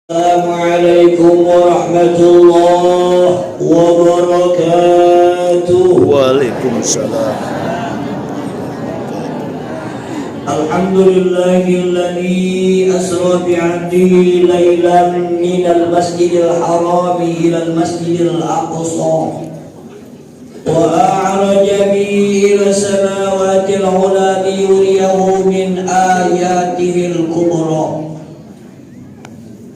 Assalamualaikum warahmatullahi wabarakatuh. Waalaikumsalam. Alhamdulillahilladzi asra bi'abdihi laylan minal masjidil harami ilal masjidil aqsa wa a'raja bihi ila samawatil ula liyuriyahu min ayatihil kubra.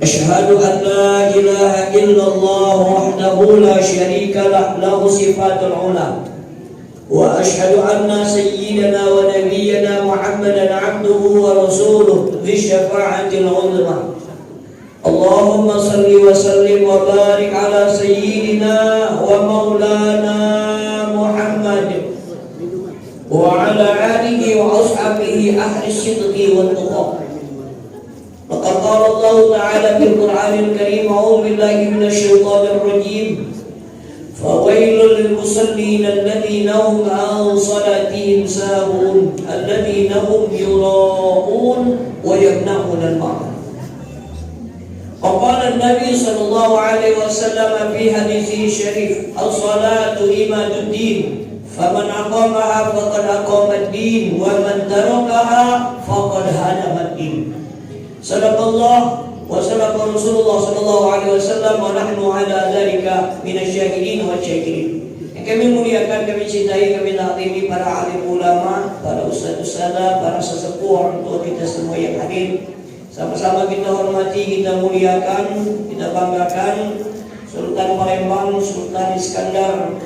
أشهد أن لا إله إلا الله وحده لا شريك له له صفات العلى وأشهد أن سيدنا ونبينا محمدا عبده ورسوله ذي الشفاعة العظمى اللهم صل وسلم وبارك على سيدنا ومولانا محمد وعلى آله وأصحابه أهل الصدق والتقى. وقد قال الله تعالى في القرآن الكريم أعوذ بالله من الشيطان الرجيم فويل للمصلين الذين هم عن صلاتهم ساهون الذين هم يراءون ويمنعون الماعون. وقال النبي صلى الله عليه وسلم في حديثه الشريف الصلاة إماد الدين فمن أقامها فقد أقام الدين ومن تركها فقد هدم الدين. Sadaqallah wa sadaqa Rasulullah sallallahu alaihi wasallam wa nahnu ala dzalika minasyahidin wa syakirin. Yang kami muliakan, kami cintai, kami taatimi para alim ulama, para ustaz-ustazah, para sesepuh, orang tua kita semua yang hadir. Sama-sama kita hormati, kita muliakan, kita banggakan Sultan Palembang, Sultan Iskandar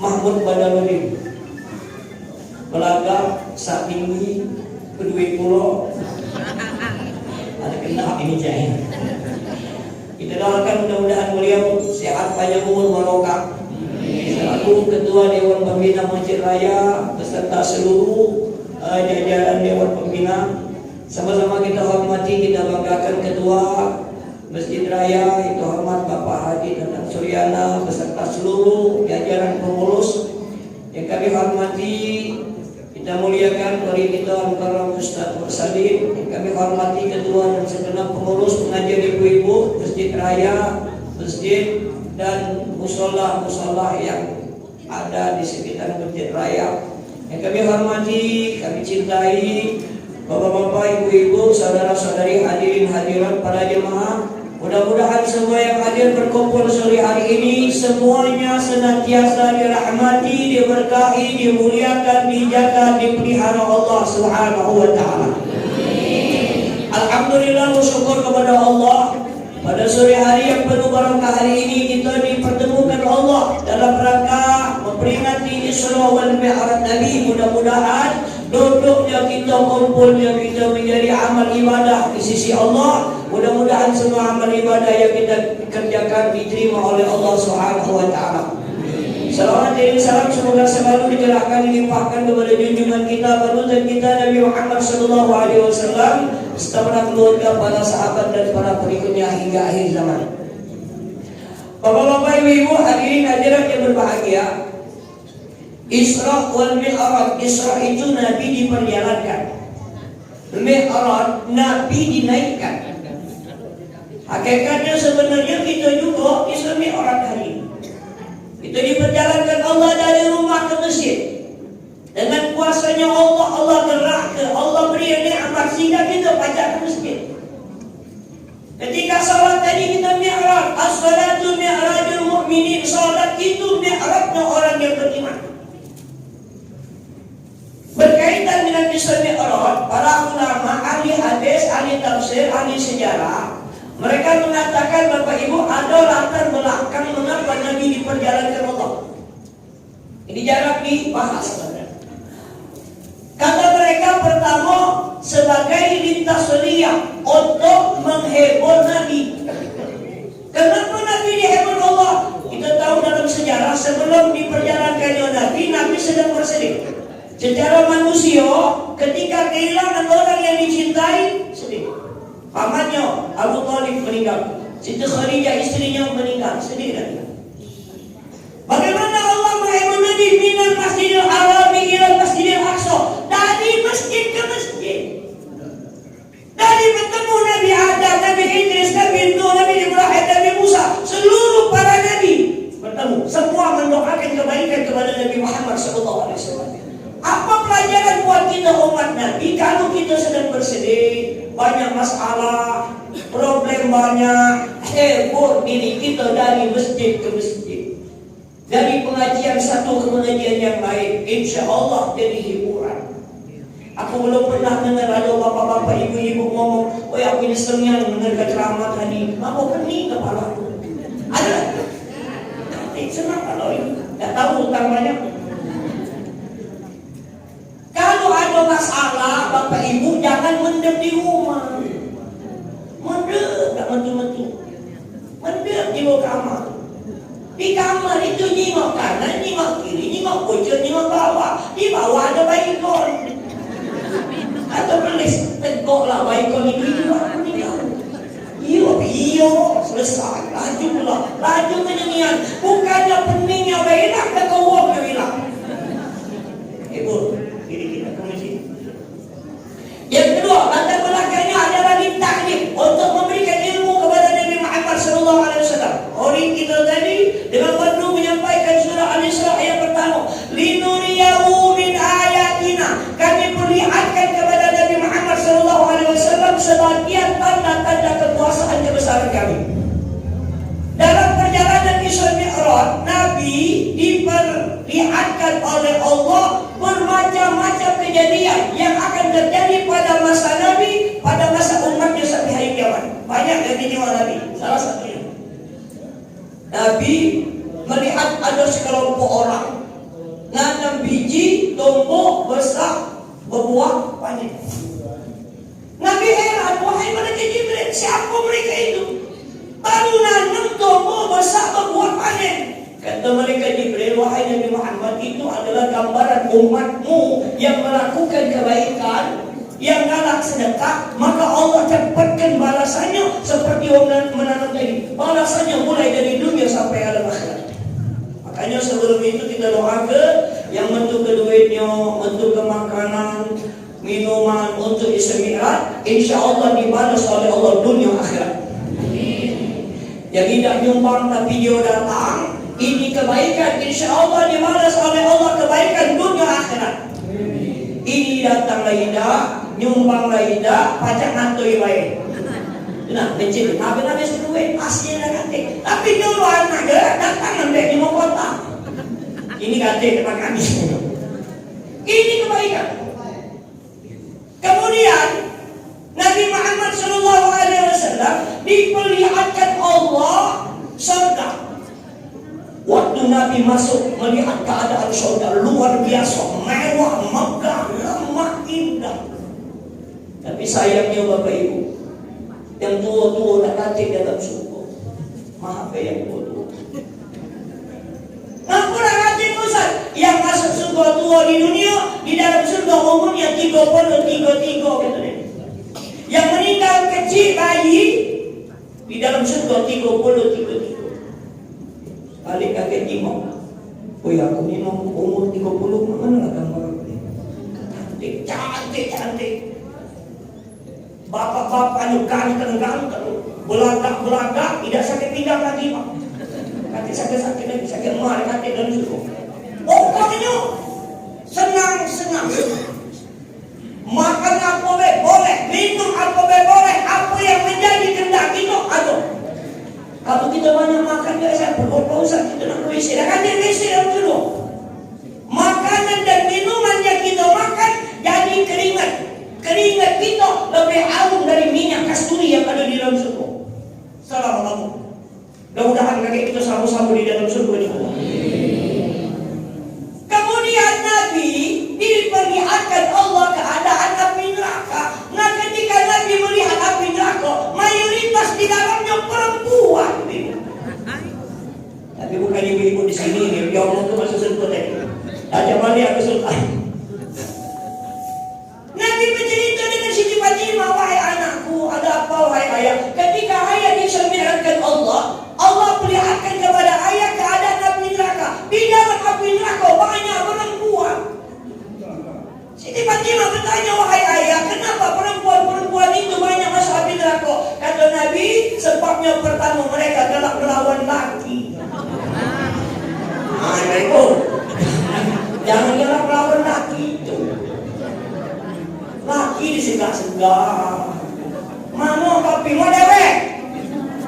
Mahmud Badarudin. Belaga saat ini kedua pulau ada kena ini jahil. Kita doakan mudah-mudahan beliau sehat, panjang umur, barokah. Selaku Ketua Dewan Pembina Masjid Raya beserta seluruh jajaran Dewan Pembina, sama-sama kita hormati, kita banggakan Ketua Masjid Raya itu hormat Bapak Haji Dadang Suryana beserta seluruh jajaran pengurus yang kami hormati. Kita muliakan wali kita Al-Karam Ustaz Mursalin, yang kami hormati ketua dan segenap pengurus pengajian ibu-ibu Masjid Raya, masjid dan musola-musola yang ada di sekitar Masjid Raya. Yang kami hormati, kami cintai bapak-bapak, ibu-ibu, saudara-saudari, hadirin hadirat para jemaah. Mudah-mudahan semua yang hadir berkumpul sore hari ini semuanya senantiasa dirahmati, diberkahi, dimuliakan, dijaga, dipelihara Allah Subhanahu wa taala. Alhamdulillah, bersyukur kepada Allah pada sore hari yang penuh barokah hari ini kita dipertemukan Allah dalam rangka memperingati Isra wal Mi'raj Nabi. Mudah-mudahan duduknya kita, kumpulnya kita menjadi amal ibadah di sisi Allah. Mudah-mudahan semua amal ibadah yang kita kerjakan diterima oleh Allah Subhanahu wa taala. Salawat dan salam semoga selalu digerakkan, dilimpahkan kepada junjungan kita, panutan kita Nabi Muhammad sallallahu alaihi wasallam beserta para keluarga, para sahabat dan para pengikutnya hingga akhir zaman. Bapak-bapak, ibu-ibu, hadirin hadirat yang berbahagia, Isra wal Mi'raj. Isra itu Nabi diperjalankan, Mi'raj Nabi dinaikkan. Hakikatnya sebenarnya kita juga Isra Mi'raj hari ini. Kita diperjalankan Allah dari rumah ke masjid. Dengan kuasanya Allah, Allah gerakkan, Allah beri nikmat sehingga kita pajak ke masjid. Ketika salat tadi kita mi'raj, as-salatu mi'rajul mu'minin. Salat itu mi'rajnya orang yang beriman. Berkaitan dengan Isra Mi'raj, para ulama, ahli hadis, ahli tafsir, ahli sejarah, mereka mengatakan, Bapak Ibu, ada latar belakang mengapa Nabi diperjalankan Allah. Ini jarang dibahas. Kata mereka, pertama, sebagai lintas dunia untuk menghibur Nabi. Kenapa Nabi dihibur Allah? Kita tahu dalam sejarah sebelum diperjalankannya Nabi, Nabi sedang bersedih. Secara manusia, ketika kehilangan orang yang dicintai, sedih. Pamannya Abu Thalib meninggal, Siti Khadijah istrinya meninggal, sedih dan bagaimana Allah menghibur Nabi minal masjidil haram ila masjidil aqsa, dari masjid ke masjid, dari umat Nabi, kalau kita sedang bersedih, banyak masalah, problem banyak, heboh diri kita dari masjid ke masjid, dari pengajian satu ke pengajian yang lain, insya Allah jadi hiburan. Aku belum pernah dengar ada bapak-bapak, ibu-ibu ngomong, "Oh, aku ini senang mendengar ceramah tadi." Apa pening kepala aku? Ada? Senang kalau ini. Tak tahu hutang banyak. Kalau ada masalah, bapak ibu jangan mendem di rumah. Mendem, tak mentu-mentu. Mendem di bawah kamar. Di kamar itu nyimak kanan, nyimak kiri, nyimak pojok, nyimak bawah. Di bawah ada baygon. Atau tulis tegoklah baygon itu juga meninggal. Iyo, selesai. Laju pula, laju kenyanyian. Bukannya peningnya hilang, dan kewaknya hilang. Ibu, diri kita ke masjid. Yang kedua, latar belakangnya adalah taklim untuk memberikan ilmu kepada Nabi Muhammad SAW. Orang kita tadi dengan penuh menyampaikan surah Al-Isra ayat pertama, linuriyahu min ayatina. Kami perlihatkan kepada Nabi Muhammad SAW sebagian tanda-tanda kekuasaan kebesaran kami. Dalam perjalanan Isra Mi'raj, Nabi diperlihatkan oleh Allah bermacam-macam kejadian yang akan terjadi pada masa Nabi, pada masa umatnya sampai hari kiamat. Banyak yang ditimpa Nabi. Salah satunya, Nabi melihat ada sekelompok orang nanam biji tombok besar berbuah panen. Nabi heran, wahai malaikat Jibril, siapa mereka itu? Baru nanam tombok besar berbuah panen. Kata malaikat Jibril, wahai Nabi Muhammad, itu adalah gambaran umatmu yang melakukan kebaikan, yang galak sedekah, maka Allah cepatkan balasannya seperti orang menanam tadi. Balasannya mulai dari dunia sampai alam akhirat. Makanya sebelum itu kita doa ke yang bentuk ke duitnya, bentuk ke makanan, minuman untuk Isra Mi'raj, insya Allah dibalas oleh Allah dunia akhirat. Yang tidak nyumbang tapi dia datang, ini kebaikan, insya Allah dibalas oleh Allah kebaikan dunia akhirat. Ini datang tidak, nyumbang tidak, pajak ngantui baik. Nah, kecil, habis duit, aslinya ganti. Tapi dulu anak datang ambil di kota. Ini ganti depan kami. Ini kebaikan. Kemudian Nabi Muhammad SAW diperlihatkan Allah surga. Waktu Nabi masuk melihat keadaan surga luar biasa, mewah, megah, lemah, indah. Tapi sayangnya Bapak Ibu, yang tua-tua tak nanti dalam surga. Maaf yang tua-tua. Ngaku nak nanti Ustaz, yang masuk surga tua di dunia, di dalam surga umurnya 33 gitu deh. Yang meninggal kecil bayi di dalam surga 33. Balik kakek imam, oh ya aku ni umur 30 mana lah gambar cantik. Bapak-bapaknya ganteng, belagak, tidak sakit pinggang lagi pak. Kaki sakit lagi, sakit emak, kaki dan suruh. Pokoknya senang. Makan apa boleh, minum apa boleh, apa yang menjadi kehendak kita ada. Kalau kita banyak makan, saya berapa usah kita nak ke WC, kan dia WC dalam dulu. Makanan dan minuman yang kita makan jadi keringat. Keringat kita lebih harum dari minyak kasturi yang ada di dalam surga. Salam kamu. Mudah-mudahan kakek kita sama-sama di dalam surga juga. Kemudian Nabi diperlihatkan Allah keadaan api neraka. Nah, ketika Nabi melihat api neraka, mayoritas di dalamnya perempuan. Tapi bukan ibu-ibu di sini nih, dia ngomong tuh masuk surga tadi. Ajak balik aku surga. Nabi bercerita dengan Siti Fatimah, wahai anakku, ada apa wahai ayah? Ketika ayah disemirkan Allah perlihatkan kepada ayah keadaan api neraka. Di dalam api neraka banyak perempuan. Siti Fatimah bertanya, wahai ayah, kenapa perempuan itu banyak masuk api neraka? Kata Nabi, sebabnya pertama mereka adalah melawan laki. Itu jangan melawan laki itu. Enggak. Mano tapi mau dewek.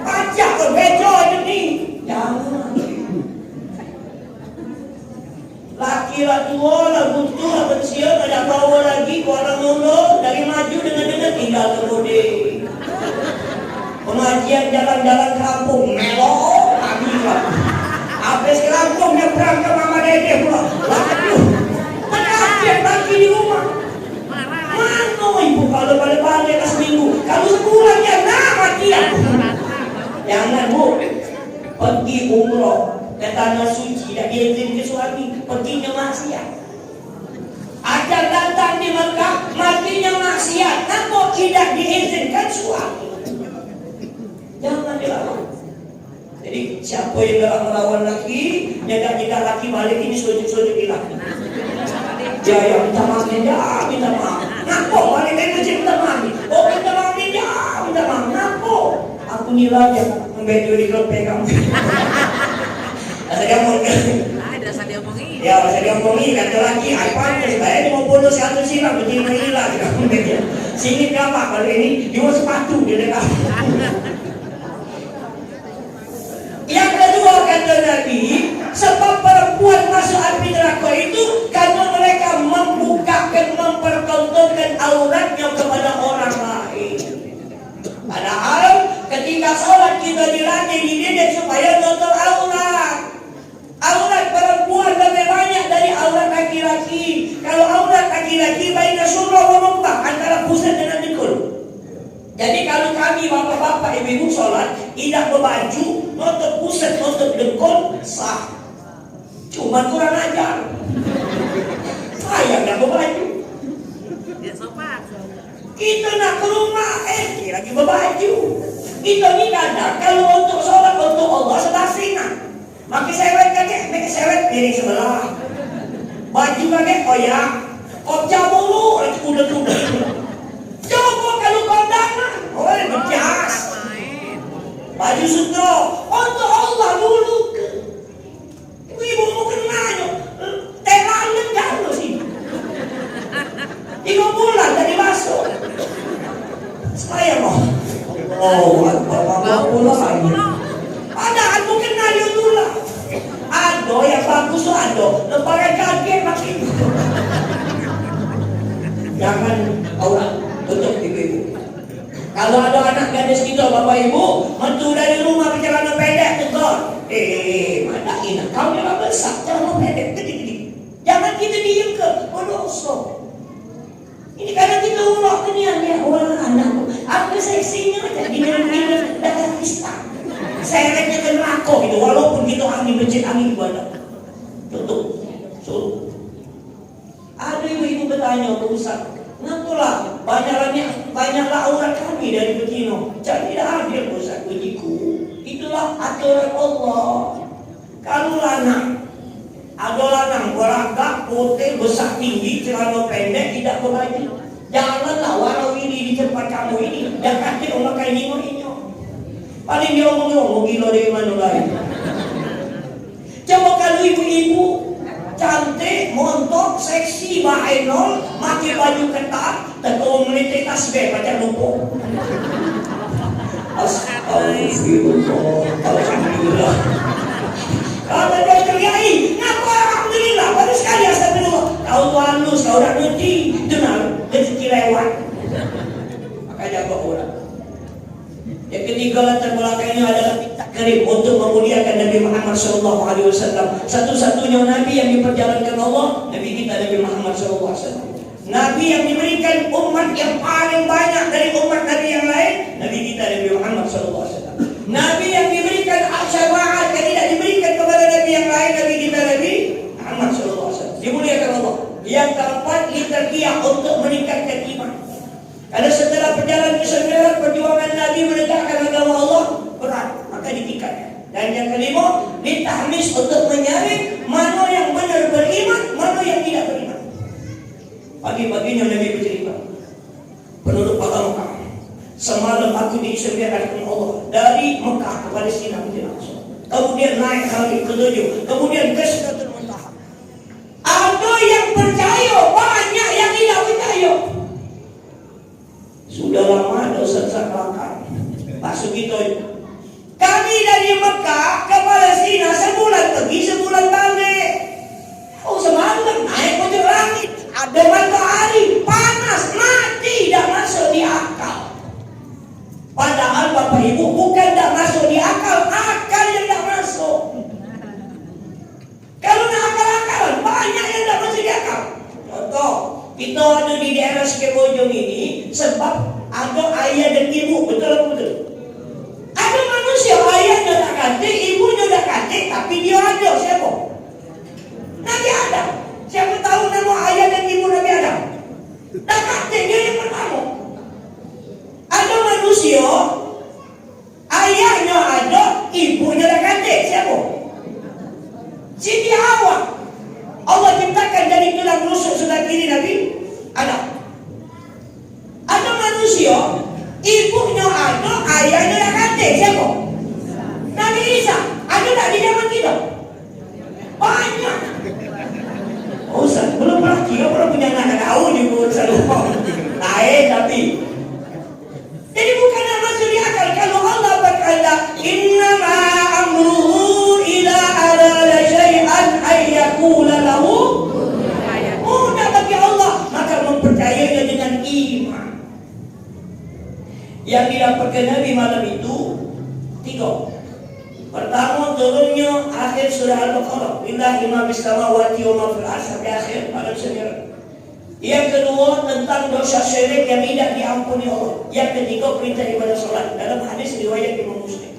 Pajak ke bejo itu nih. Jangan. Laki lah tua, lah butuh, lah pensiun, ada bawa lagi, orang ngomong, dari maju dengan tinggal kemudi. Pengajian jalan-jalan kampung, melo, habis lah. Habis kampung, nyebrang ke Mama Dede pula. Waduh, pengajian lagi di rumah. Mana ibu kalau balik-balik ke seminggu, kalau sebulan ya mati ya. Jangan bu, pergi umroh ke tanah suci, tidak diizin ke suami, perginya maksiat. Ajal datang di Mekah, matinya maksiat, namun tidak diizinkan suami. Jangan dilawan. Jadi siapa yang dalam melawan laki, jaga laki balik ini sujud-sujud laki. Dia yang minta maaf, minta maaf. Ngapo balik dari masjid minta maaf. Oh minta maaf, minta maaf. Ngapo? Aku nilai ya, membedo di klub pegang. Asal dia ngomong. Asal dia ngomongin. Ya, asal dia ngomongin kata lagi, "Ai pantas, saya mau bolos satu silang begini hilang." Sini berapa kali ini? Jual sepatu dia dekat. Yang kedua kata Nabi, sebab perempuan masuk api neraka itu karena mereka membukakan, mempertontonkan auratnya kepada orang lain. Padahal ketika sholat kita dididik supaya nonton aurat. Aurat perempuan lebih banyak dari aurat laki-laki. Kalau aurat laki-laki baina surah wa rukbah, antara pusat dengan dengkul. Jadi kalau kami bapak-bapak ibu-ibu sholat tidak berbaju, nonton pusat, nonton dengkul, sah. Cuma kurang ajar. Saya tidak berbaju. Dia sopan. Kita nak ke rumah, dia lagi berbaju. Kita ni kadang kalau untuk sholat untuk Allah sebelah singa. Maka sewet kakek, make sewet piring sebelah. Baju kakek koyak, kopja mulu, lagi kuda-kuda. Coba kalau kondangan, oleh berjas. Baju sutra, untuk Allah dulu ke. Ibu mau kenanya, telanen jauh sih. 3 bulan tadi masuk. Saya mau. Oh, bapak pulang lagi. Padahal bukan nanya dulu lah. Ada yang bagus tuh ada. Lebaran kaget makin. Jangan aurat untuk ibu-ibu. Kalau ada anak gadis kita bapak ibu, mentu dari rumah bercelana pendek tegur. Mana ini? Kau yang besar celana pendek gede-gede. Jangan kita diem ke bodoh. Ini kadang kita umrah ke niat ya orang anakku. Aku seksinya aja gini dekat pista. Saya lihatnya ke neraka gitu. Walaupun kita angin becek angin badan. Tutup. Suruh. Ada ibu-ibu bertanya ke Ustaz, ngapalah banyaklah aurat kami dari begino. Jadi tidak adil Ustaz ujiku. Itulah aturan Allah. Kalau ada lanang beragak, putih, besar tinggi, celana pendek, tidak berbaju. Janganlah walau ini di tempat kamu ini, dan kaki orang kain ini. Paling dia ngomong gila dari mana lain. Coba kalau ibu-ibu cantik, montok, seksi, bahenol, pakai baju ketat, tetua menitik tasbih macam lupa. Astagfirullah, alhamdulillah. Kalau dia teriaki, ngapa alhamdulillah, baru sekali astagfirullah. Kau tu halus, kau dah ngerti, dengar, rezeki lewat. Maka jaga orang. Yang ketiga latar belakangnya adalah takrib untuk memuliakan Nabi Muhammad SAW. Satu-satunya Nabi yang diperjalankan Allah, Nabi kita Nabi Muhammad SAW. Nabi yang diberikan umat yang paling banyak dari umat Nabi yang lain, Nabi kita Nabi Muhammad SAW. Nabi yang diberikan syafaat yang tidak diberikan kepada Nabi yang lain, Nabi kita Nabi Muhammad SAW. Dimuliakan Allah. Yang keempat, liturgia untuk meningkatkan iman. Karena setelah perjalanan ke perjuangan Nabi menegakkan agama Allah berat, maka ditingkatkan. Dan yang kelima, ditahmis untuk menyaring mana yang benar beriman, mana yang tidak beriman. Pagi-paginya Nabi bercerita, penduduk Mekah, semalam aku diisyaratkan Allah dari Mekah ke Palestina langsung. Kemudian naik hari ke-7, kemudian ke Sidratul Muntaha. Ada yang percaya, banyak yang tidak percaya. pada Ustaz Zakalakar. Masuk gitu. Kami dari Mekah ke Palestina sebulan pergi, sebulan balik. Oh semalam naik ke langit, ada matahari, panas, mati, tidak masuk di akal. Padahal Bapak Ibu bukan tidak masuk di akal, akal yang tidak masuk. Kalau nak akal-akalan, banyak yang tidak masuk di akal. Contoh, kita ada di daerah Sekebojong ini sebab ada ayah dan ibu, betul atau betul? Ada manusia ayahnya tak kantik, ibunya tak kantik, tapi dia ada siapa? Nabi Adam. Siapa tahu nama ayah dan ibu Nabi Adam? Tak kantik, dia yang pertama. Ada manusia ayahnya ada, ibunya tak kantik, siapa? Siti Hawa. Allah ciptakan dari tulang rusuk sebelah kiri Nabi Adam. Ada manusia ibunya ada, ayahnya tak kantik, siapa? Nabi Isa. Ada tak di zaman kita? Banyak. Oh Ustaz, belum lagi orang punya anak tahu juga Ustaz. Tapi jadi bukan nak masuk di akal. Kalau Allah berkata innama amruhu ila arada syai'an ayyakula lahu, mudah bagi Allah, maka mempercayainya dengan iman. Yang didapatkan Nabi malam itu 3. Pertama, turunnya akhir surah Al-Baqarah, lillahi ma fis samawati wa ma fil ardi, sampai akhir malam sembilan. Yang kedua, tentang dosa syirik yang tidak diampuni Allah. Yang ketiga, perintah ibadah salat. Dalam hadis riwayat Imam Muslim.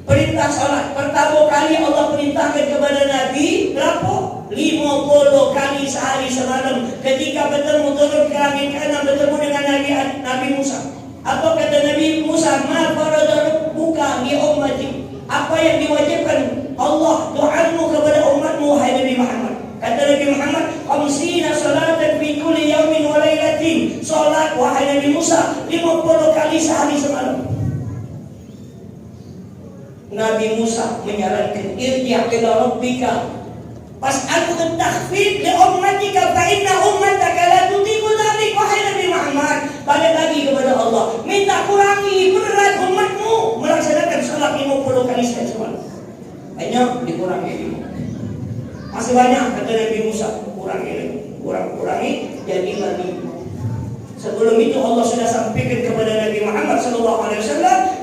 Perintah salat, pertama kali Allah perintahkan kepada Nabi berapa? 50 kali sehari semalam. Ketika bertemu turun ke langit kanan, bertemu dengan Nabi Musa. Apa kata Nabi Musa? Ma farada buka li ummati. Apa yang diwajibkan Allah doamu kepada umatmu, hai Nabi Muhammad. Kata Nabi Muhammad, 50 salatan fi kulli yawmin wa lailatin. Salat wahai Nabi Musa 50 kali sehari semalam. Nabi Musa menyarankan irji' ila rabbika fas'alhu takhfif li ummatika fa inna ummataka la tutiqu dzalik. Wahai Nabi Muhammad, balik lagi kepada Allah, minta kurangi berat umatmu melaksanakan salat 50 kali semalam. Banyak dikurangi. Masih banyak kata Nabi Musa, kurangi jadi 5. Sebelum itu Allah sudah sampaikan kepada Nabi Muhammad SAW,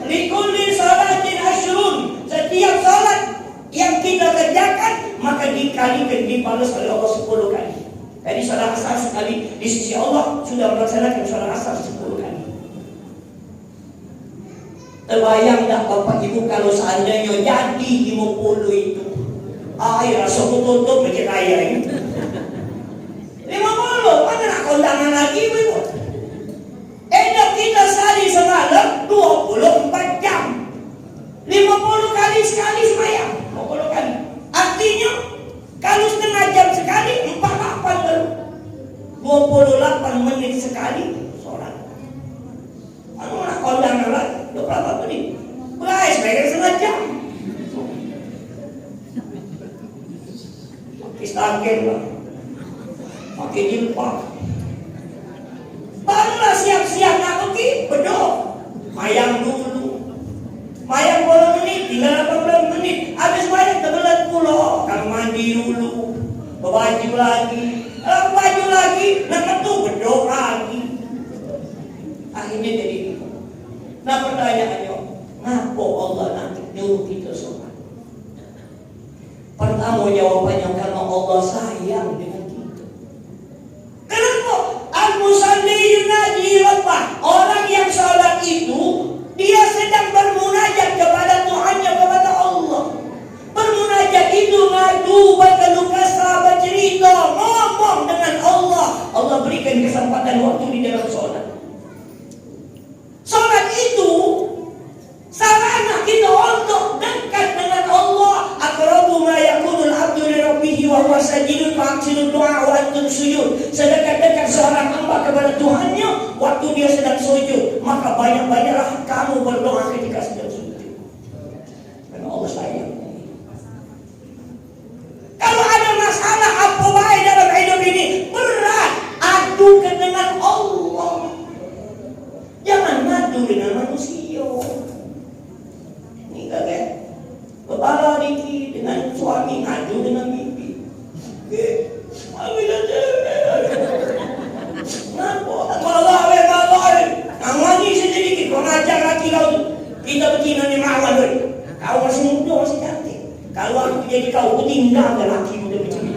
likulli salatin asyrun. Setiap salat yang kita kerjakan maka dikalikan, dibalas oleh Allah 10 kali. Jadi salat asar sekali di sisi Allah sudah melaksanakan salat asar 10 kali. Terbayang tak Bapak Ibu kalau seandainya jadi 50 itu? Air rasa tutup macam kaya ini. 50, mana nak kondangan lagi Ibu? Enak kita sehari semalam 24 jam. 50 kali sekali semayang. 50 kali. Artinya kalau setengah jam sekali 48 baru. 28 menit sekali solat. Mana nak kondangan lagi 28 menit. Berai sebagai setengah jam. Istagen lah, pakai jilbab, barulah siap-siap nak pergi bedok. Mayang dulu, mayang 10 menit, tinggal 18 menit. Habis mayang terbelat pula. Kalau mandi dulu, berbaju lagi, baju lagi, nak ketuk bedok lagi. Akhirnya jadi itu. Nah pertanyaannya, ngapa Allah nanti nyuruh kita sholat? Pertama jawabannya karena Allah sayang dengan kita. Kenapa? Al-musalli yunaji rabbah. Orang yang salat itu dia sedang bermunajat kepada Tuhannya, kepada Allah. Bermunajat itu ngadu, berkeluh kesah, bercerita, ngomong dengan Allah. Allah berikan kesempatan waktu di dalam salat. Salat itu sarana kita untuk dekat dengan Allah. Aqrabu ma yakunul abdu li rabbih wa huwa sajidun fa'aksiru du'a wa antum sujud. Sedekat-dekat seorang hamba kepada Tuhannya waktu dia sedang sujud, maka banyak-banyaklah kamu berdoa ketika sedang sujud. Karena Allah sayang. Kalau ada masalah apa baik dalam hidup ini berat, adukan dengan Allah. ngadu dengan manusia. Ini kan? Kepala dikit dengan suami ngadu dengan bibi. Kenapa? Malah. Awalnya sedikit kau ngajak laki kau tu. Kita betina ni mawar dulu. Kau masih muda, masih cantik. Kalau aku jadi kau tinggal ke laki muda macam ni.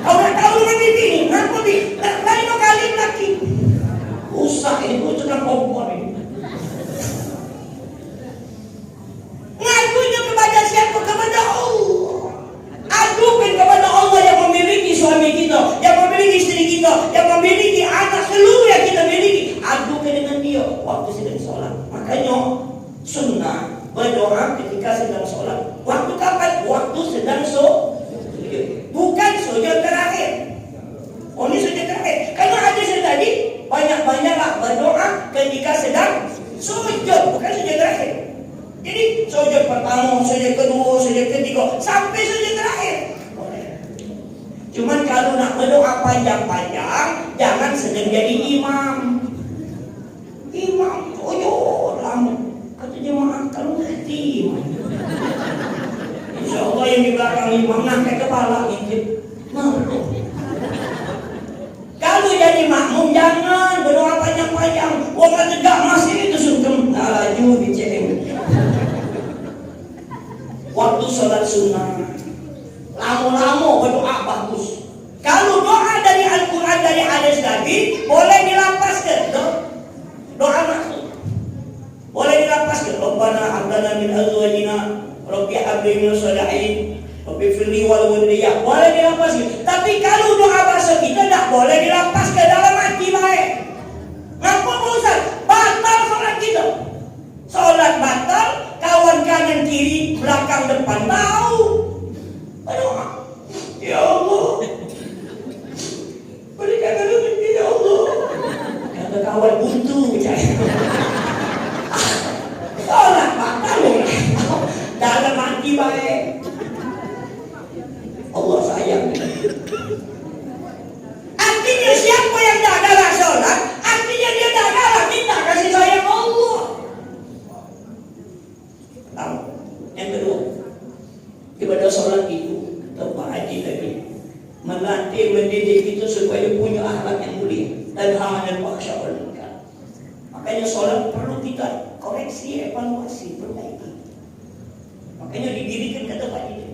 Kau nak tahu dengan bibi ni? Kenapa bibi? Lain kali laki. Usah ini kau cakap kompor ini. Ngakunya kepada siapa? Kepada Allah. Adukan kepada Allah yang memiliki suami kita, yang memiliki istri kita, yang memiliki anak seluruh yang kita miliki. Adukan dengan dia waktu sedang sholat. Makanya sunnah berdoa ketika sedang sholat. Waktu kapan? Waktu sedang sujud. Bukan sujud terakhir. Oh, ini sujud terakhir. Kalau hadis tadi banyak-banyaklah berdoa ketika sedang sujud, bukan sujud terakhir. Jadi sujud pertama, sujud kedua, sujud ketiga, sampai sujud terakhir. Cuman kalau nak berdoa panjang-panjang, jangan sedang jadi imam. Imam, lama. Kata jemaah, kalau ngerti imam. InsyaAllah yang di belakang imam ngangkat kepala ngintip. Kalau jadi makmum, jangan berdoa panjang-panjang. Orang tegak masih itu sungkem. Laju diceng. Waktu sholat sunnah, lama-lama berdoa bagus. Kalau doa dari Al-Quran, dari hadis Nabi, boleh dilapaskan. Doa maksud boleh dilapaskan. Rabbana hablana min azwajina, Rabbi habli min shalihin, Rabbi firli wal wadriyah. Boleh dilapaskan. Tapi kalau doa bahasa kita tak boleh dilapaskan dalam hati baik. Ngapa Ustaz? Batal sholat kita. Sholat batal, kawan kanan kiri, belakang depan tahu. Berdoa, ya Allah, berikan rezeki ya Allah. Kata kawan buntu percaya. Sholat batal dalam hati baik. Allah sayang. Artinya siapa yang tak kalah sholat, artinya dia tak kalah minta kasih sayang Allah. Yang kedua, ibadah sholat itu tempat haji tadi melatih mendidik kita supaya punya akhlak yang mulia dan amalan maksya Allah. Makanya sholat perlu kita koreksi, evaluasi, perbaiki. Makanya didirikan ke tempat itu.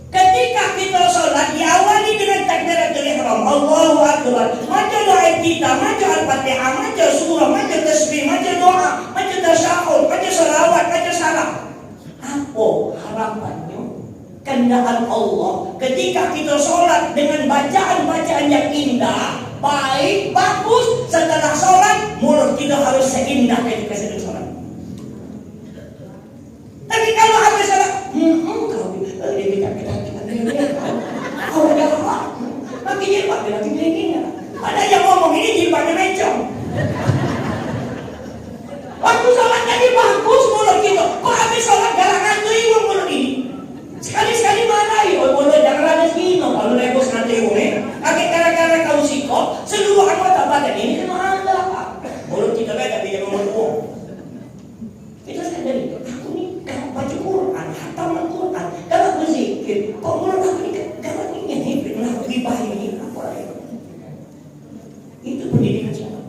Ketika kita sholat diawali dengan takbiratul ihram, Allahu Akbar, baca doa kita, baca Al-Fatihah, baca surah, baca tasbih, baca doa, baca tasyahud, baca salawat, baca salam. Apa harapannya? Kehendaan Allah ketika kita sholat dengan bacaan-bacaan yang indah, baik, bagus. Setelah sholat, mulut kita harus seindah ketika sedang sholat. Tapi kalau habis sholat, makanya Pak bilang gini, ada yang ngomong ini jilbabnya mencong. Waktu sholat tadi bagus mulut kita, kok habis sholat galangan tuh iwang mulut ini. Sekali-sekali marahi, mulut jangan ada sino. Kalau rebus nanti ini, kakek gara-gara kau sikap, seluruh anggota badan ini kena anda Pak. Mulut kita beda, dia ngomong. Kita sadari, aku ni kalau baca Quran, hataman Quran, kalau berzikir, kok mulut aku ni kalau ini pernah ribah ini apa lagi? Itu pendidikan siapa?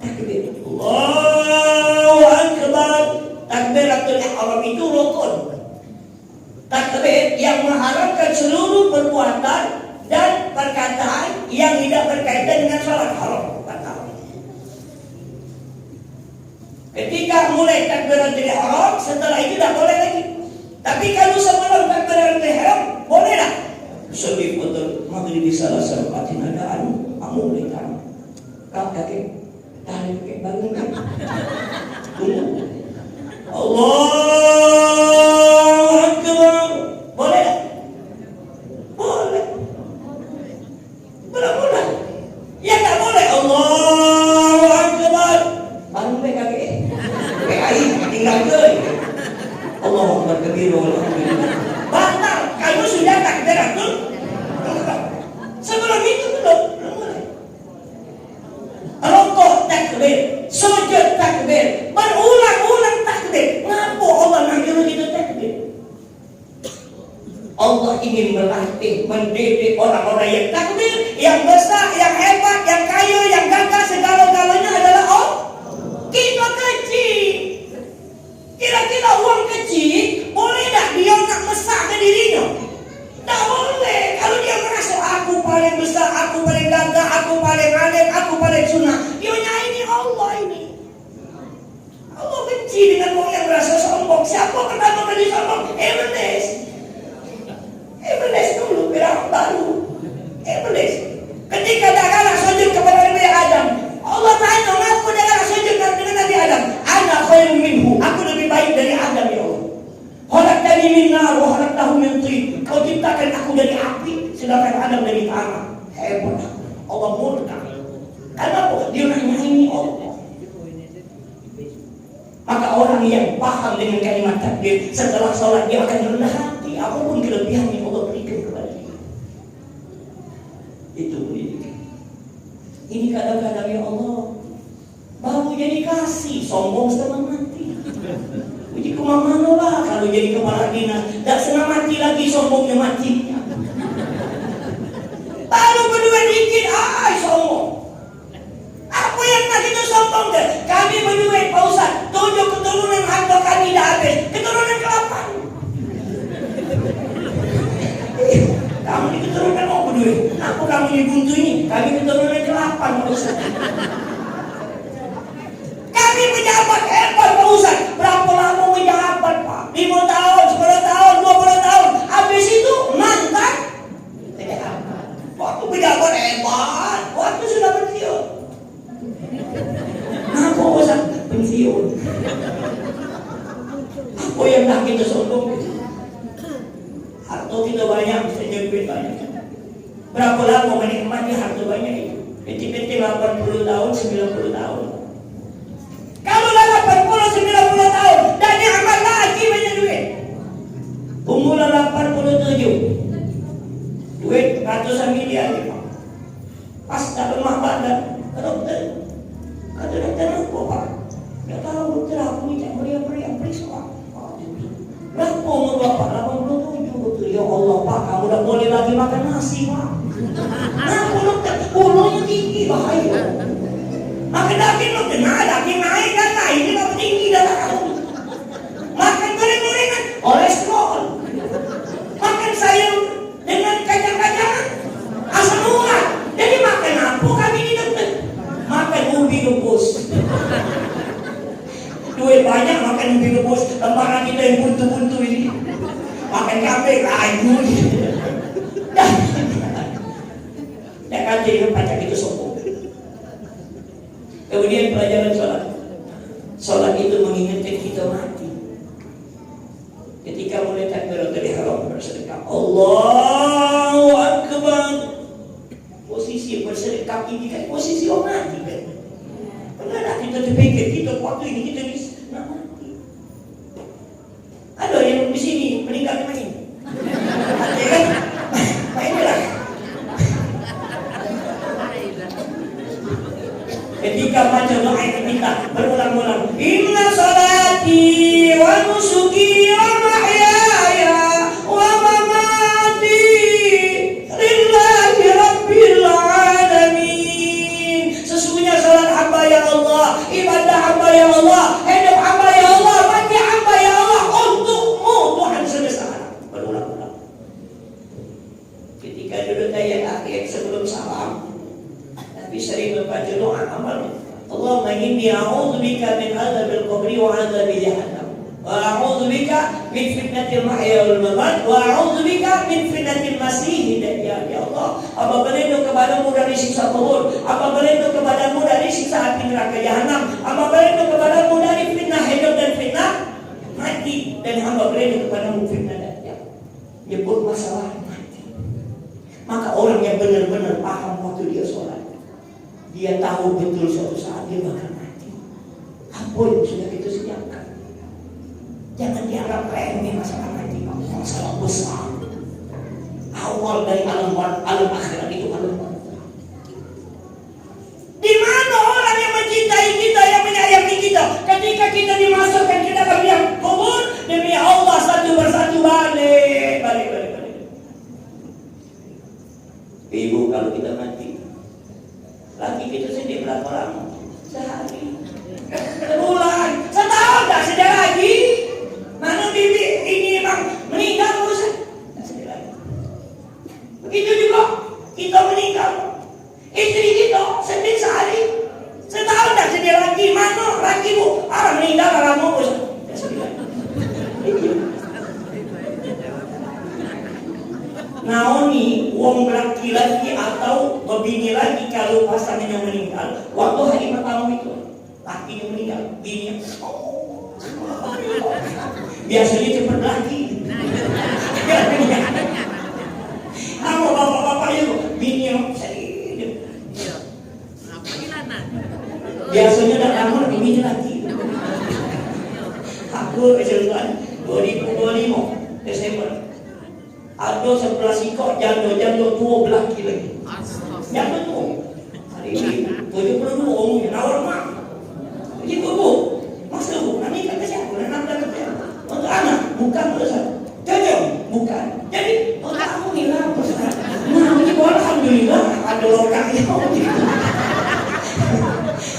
Takbir. Allahu Akbar. Takbiratul ihram itu rukun. Takbir yang mengharamkan seluruh perbuatan dan perkataan yang tidak berkaitan dengan sholat haram. Ketika mulai takbiratul ihram, setelah itu tidak boleh lagi. Tapi kalau sebelum takbiratul ihram, boleh tak? Sebab betul maghrib salah sempatin ada kamu boleh kan? Kau kakek tarik kakek bangun kan? Allahu Akbar. Boleh tak? Boleh. Boleh. Ya tak boleh. Allahu Akbar. Bangun kakek. Kakek tinggal ke? Allahu Akbar kabir walhamdulillah. Batal kalau sudah takbiratul. Sebelum itu belum mulai. Rokok takbir mendidik orang-orang yang takdir, yang besar, yang hebat, yang kaya, yang gagah, segala-galanya adalah Allah. Kita kecil. Kira-kira uang kecil boleh tak dia nak mesakkan dirinya? Tak boleh. Kalau dia merasa aku paling besar, aku paling gagah, aku paling alim, aku paling sunnah, dia ini Allah ini. Allah benci dengan orang yang merasa sombong. Siapa pertama kali sombong? Iblis. Iblis dulu, Firaun baru. Iblis. Ketika dia kalah sujud kepada Nabi Adam, Allah tanya, kenapa dia kalah sujud dengan Nabi Adam? Ana khairun minhu. Aku lebih baik dari Adam, ya Allah. Khalaqtani min nar wa khalaqtahu min tin. Kau ciptakan aku dari api, sedangkan Adam dari tanah. Hebat. Allah murka. Kenapa? Dia nyanyi Allah. Maka orang yang paham dengan kalimat takbir setelah sholat dia akan rendah hati apapun kelebihan yang Allah berikan kepada dia. Itu pendidikan. Ini kadang-kadang ya Allah baru jadi kasih sombong setengah mati. Uji kemana lah kalau jadi kepala dinas tak setengah mati lagi sombongnya mati. Baru berdua dikit sombong. Apa yang nak kita sombong ke? Kami berduit Pak Ustaz, 7 keturunan harta kami dah habis. Keturunan ke-8. Kamu ni keturunan mau berduit. Apa kamu ni buntu ini? Kami keturunan ke-8 Pak Ustaz. Kami pejabat hebat Pak Ustaz. Berapa lama menjabat Pak? 5 tahun, 10 tahun, 20 tahun. Habis itu mantan. Waktu pejabat hebat, waktu sudah pensiun. Apa Ustaz? Pensiun. Apa yang nak kita sombong? Harta kita banyak, bisa nyebut banyak. Berapa lama menikmati harta banyak itu? Penting-penting 80 tahun, 90 tahun. Kalau dah 80, 90 tahun, dan nikmat lagi banyak duit. Umur 87. Duit ratusan miliar ni Pak. Pas tak lemah badan, dokter. Kata dokter apa Pak? Tak tahu dokter, aku ni tak meriah-meriah periksa. Berapa umur Bapak? 87 dokter. Ya Allah Pak, kamu dah boleh lagi makan nasi Pak. Kenapa dokter? Bulunya tinggi, bahaya. Makan daging dokter, daging naik dan naik. Ini berapa tinggi darah kamu? Makan goreng-gorengan, kolesterol. Makan sayur dengan kacang-kacangan, asam urat. Jadi makan apa kami ini dokter? Makan ubi rebus. Duit banyak makan ubi rebus. Lembaran kita yang buntu-buntu ini. Makan kambing, ayu. Dan kata yang pacak itu sombong. Kemudian pelajaran sholat. Sholat itu mengingatkan kita mati. Ketika mulai takbiratul ihram bersedekah, Allahu Akbar. Posisi bersedekah ini kan posisi orang mati kan. Pernah tak kita terfikir kita waktu ini kita nak mati? Ada yang di sini meninggal main. Ada kan? Mainlah. Ketika baca doa kita berulang-ulang, Inna salati wa nusuki wa mahyaya wa mamati lillahi rabbil alamin. Sesungguhnya salat hamba ya Allah, ibadah hamba ya Allah, hidup hamba ya Allah, mati hamba ya Allah untukmu Tuhan semesta alam. Berulang-ulang. Ketika duduk tahiyat akhir sebelum salam, Nabi sering membaca doa amal. Allahumma inni a'udzubika min adzabil qabri wa adzabi jahannam. Wa a'udzubika min fitnatil mahya wal mamat wa a'udzubika min fitnatil masih dajjal. Ya Allah, apa berlindung kepadamu dari siksa kubur, apa berlindung kepadamu dari siksa api neraka jahanam, apa berlindung kepadamu dari fitnah hidup dan fitnah mati, dan hamba berlindung kepadamu fitnah dajjal. Nyebut masalah mati. Maka orang yang benar-benar paham waktu dia sholat, dia tahu betul suatu saat dia bakal mati. Apa yang sudah kita sediakan? Jangan dianggap remeh masalah mati. Masalah besar. Awal dari alam akhirat itu alam barzakh. Di mana orang yang mencintai kita, yang menyayangi kita, ketika kita dimasukkan ke dalam liang kubur, demi Allah satu persatu balik. kalau pasangannya meninggal, waktu hari pertama itu lakinya meninggal, bininya biasanya cepat lagi. Apa bapak-bapak itu bininya sedih. Apa gimana? Biasanya dah lama bininya lagi. Aku keseluruhan 2025 Desember. Ada 11 ikut janda 12 lagi. Janda tu. Hari ini 72 umurnya nawar mak. Begitu bu. Masa bu, nak nikah ke siapa? Nak dah kerja. Untuk anak, bukan besar. Jajang, bukan. Jadi, untuk aku ni lah besar. Nah, ini alhamdulillah ada orang yang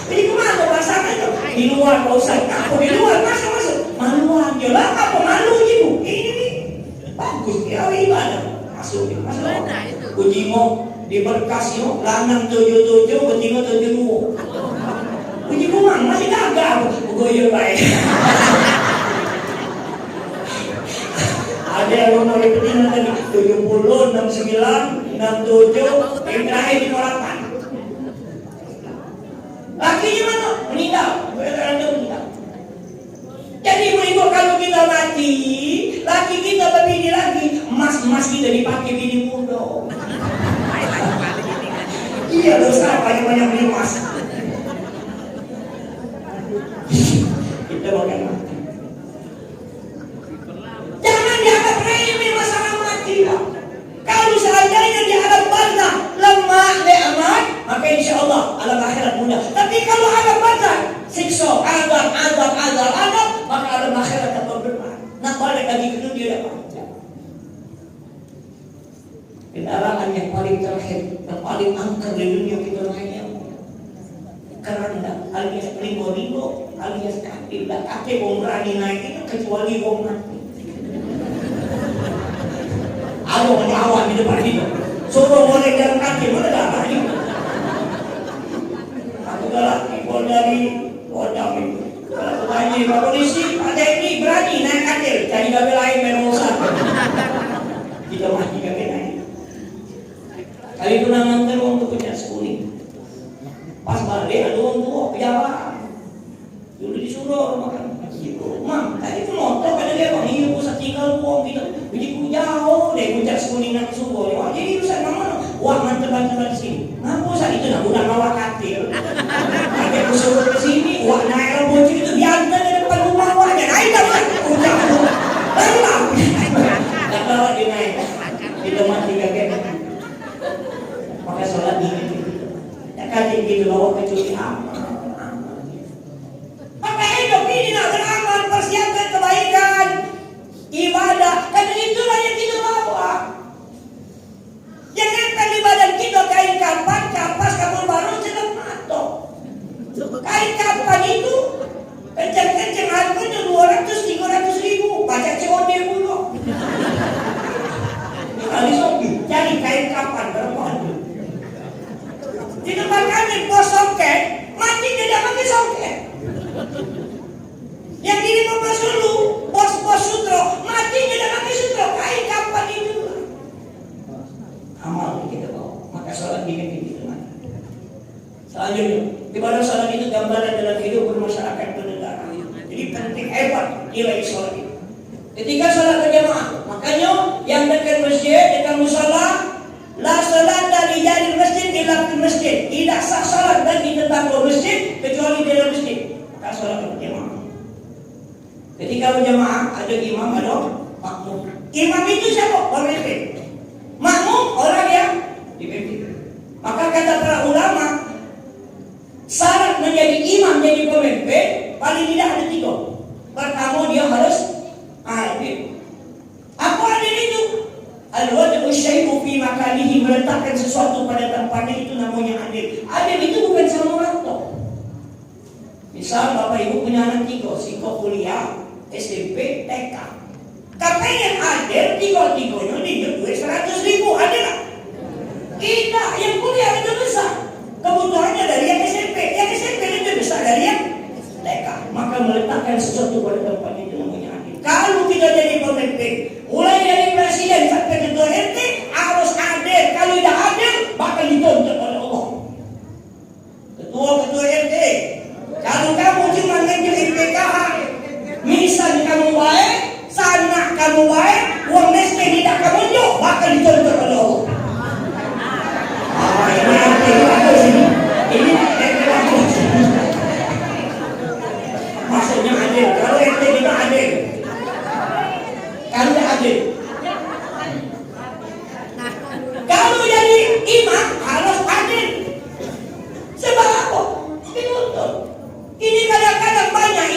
jadi kemana pasangan itu? Di luar Pak Ustaz. Aku di luar, masuk. Maluan dia lah, apa malu ibu? Ini bagus, dia ibadah. Masuk. Uji mau diberkas yo, lanang 77, betina 72. Uji kumang masih gagal. Goyo baik. Ada yang umur betina tadi 70, 69, 67, yang terakhir 58. Lakinya mana? Meninggal. Jadi ibu kalau kita mati, laki kita berbini lagi, emas kita dipakai bini muda. Iya dosa banyak beli emas. Kita bakal mati. Jangan dianggap remeh masalah mati lah. Kalau seandainya di alam barzah lemah nikmat, maka insya Allah alam akhirat mudah. Tapi kalau alam barzah siksa, azab, maka alam akhirat akan berat. Nak balik lagi ke dunia dapat. Kendaraan yang paling terakhir, yang paling angker di dunia kita hanya keranda alias ringo, alias kaki. Kaki bom berani naik itu kecuali bom mati. Ada melawan di depan itu. Suruh boleh jalan kaki, mana dah lagi? Aku galak, ikut dari kodam itu. Kalau tanya Pak Polisi, ada ini berani naik katil, cari gagal lain merosak. Kita mati gagal naik. Kali itu nangan orang tu punya kuning. Pas balik ada orang tua pejabat. Dulu disuruh makan. Mam, tadi tu motor pada dia bang, ini pusat tinggal uang kita. Begitu jauh deh puncak kuning nak subuh. Jadi urusan mana? Wah mantelan-mantelan di sini. Ngapa saat itu nak guna bawa katil? Pakai kusuruh ke sini, wah naik bocor itu diantar di depan rumah wahnya. Naik tak mas? Puncak. Baru tahu. Tak bawa dia naik. Kita mati kakek. Maka sholat ini. Tak katil kita bawa kecuali apa? Maka hidup ini nak beramal, persiapkan kebaikan, ibadah. Karena itulah yang kita bawa. Jangankan di badan kita kain kapan, kapas, kapur baru, sedang matok. Kain kapan itu kencang-kencang harganya 200-300 ribu. Pajak COD dulu. Kali sopi, cari kain kapan berapa harga? Di depan kami bos soket, mati dia dah pakai soket. Yang ini bos dulu, bos sutro, mati dia dah pakai sutro. Kain kapan itu? Amal kita bawa, maka sholat bikin kita mati. Selanjutnya, ibadah sholat itu gambaran dalam kehidupan masyarakat bernegara. Jadi penting hebat nilai sholat itu. Ketika sholat berjamaah, makanya yang dekat masjid, dekat musola, la sholat dari jari masjid illa fil masjid. Tidak sah sholat dan di tetangga masjid kecuali di dalam masjid. Maka sholat berjamaah. Ketika berjamaah ada imam, ada makmum. Imam itu siapa? Pemimpin. Makmum orang yang dipimpin. Maka kata para ulama, syarat menjadi imam, jadi pemimpin paling tidak ada 3. Pertama dia harus adil. Apa adil itu? Al-wad'u syai'u fi makanihi, meletakkan sesuatu pada tempatnya, itu namanya adil. Adil itu bukan sama rata. Misal Bapak Ibu punya anak 3, siko kuliah, SMP, TK. Kepengen adil, 3-3-nya dia duit 100 ribu, adil tak? Tidak, yang kuliah itu besar. Kebutuhannya dari yang SMP lebih besar dari yang TK. Maka meletakkan sesuatu pada tempat itu namanya adil. Kalau kita jadi pemimpin, mulai dari presiden sampai ketua RT harus adil. Kalau tidak adil, bakal dituntut oleh Allah.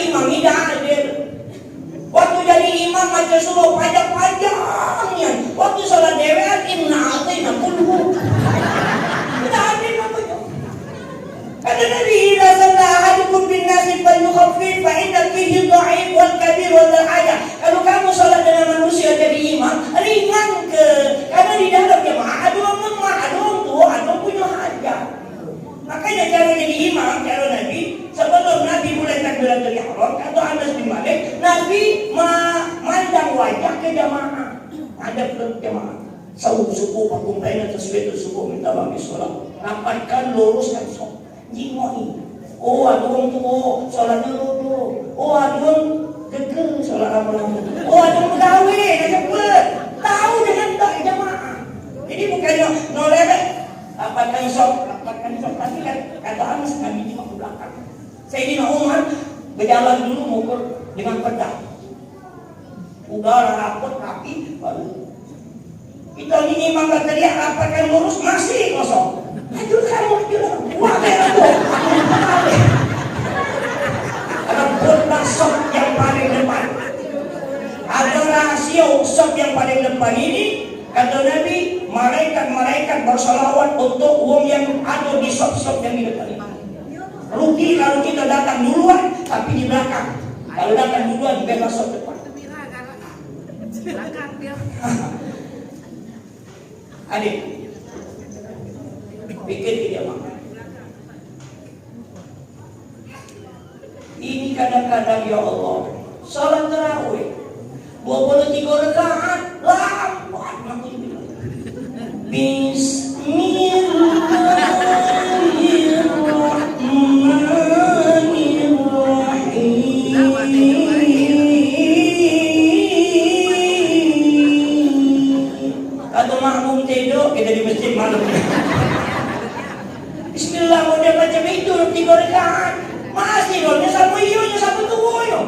imam tidak adil. Waktu jadi imam maca surah panjang-panjangnya. Waktu sholat dewean inna atina kulhu. Tidak adil namanya. Kata Nabi, "Idza shalla ahadukum bin nasi falyukhaffif fa inna fihi dha'if wal kabir wal haja." Kalau kamu sholat dengan manusia jadi imam, ringan karena di dalam jemaah ada orang lemah, ada orang tua, ada orang punya hajat. Makanya cara jadi imam, cara Nabi, sebelum Nabi mulai takbiratul ihram, kata Anas bin Malik, Nabi memandang wajah ke jamaah, hadap ke jamaah. Subuh pakum baina tasbihatul subuh minta bagi sholat. Rapatkan, luruskan sholat. Jingoi. Oh, ada orang tua, sholatnya dulu. Oh, ada orang gegel, sholat lama-lama. Oh, ada orang pegawai, nak cepet. Tahu dengan tak jamaah. Jadi bukannya noleh. Rapatkan sholat. Tapi kan kata Anas kami cuma ke belakang. Sayyidina Umar berjalan dulu mengukur dengan pedang. Udara rapat rapi baru. Kita ini imam kata dia rapatkan lurus masih kosong. Aduh kamu wah merah tuh. Ada bola sop yang paling depan. Ada rahasia sop yang paling depan ini. Kata Nabi, malaikat-malaikat bersalawat untuk uang yang ada di sop-sop yang di depan ini. Rugi kalau kita datang duluan, tapi di belakang. Kalau datang duluan, bebas sop depan. Adik, pikir dia makan. Ini kadang-kadang ya Allah, salat tarawih 23 rakaat lambat aku bilang. Bismillahirrahmanirrahim. Atau makmum tidur kita di masjid malam. Bismillah model macam itu 3 rakaat. Masih loh, sama iyonya sama tuwonya.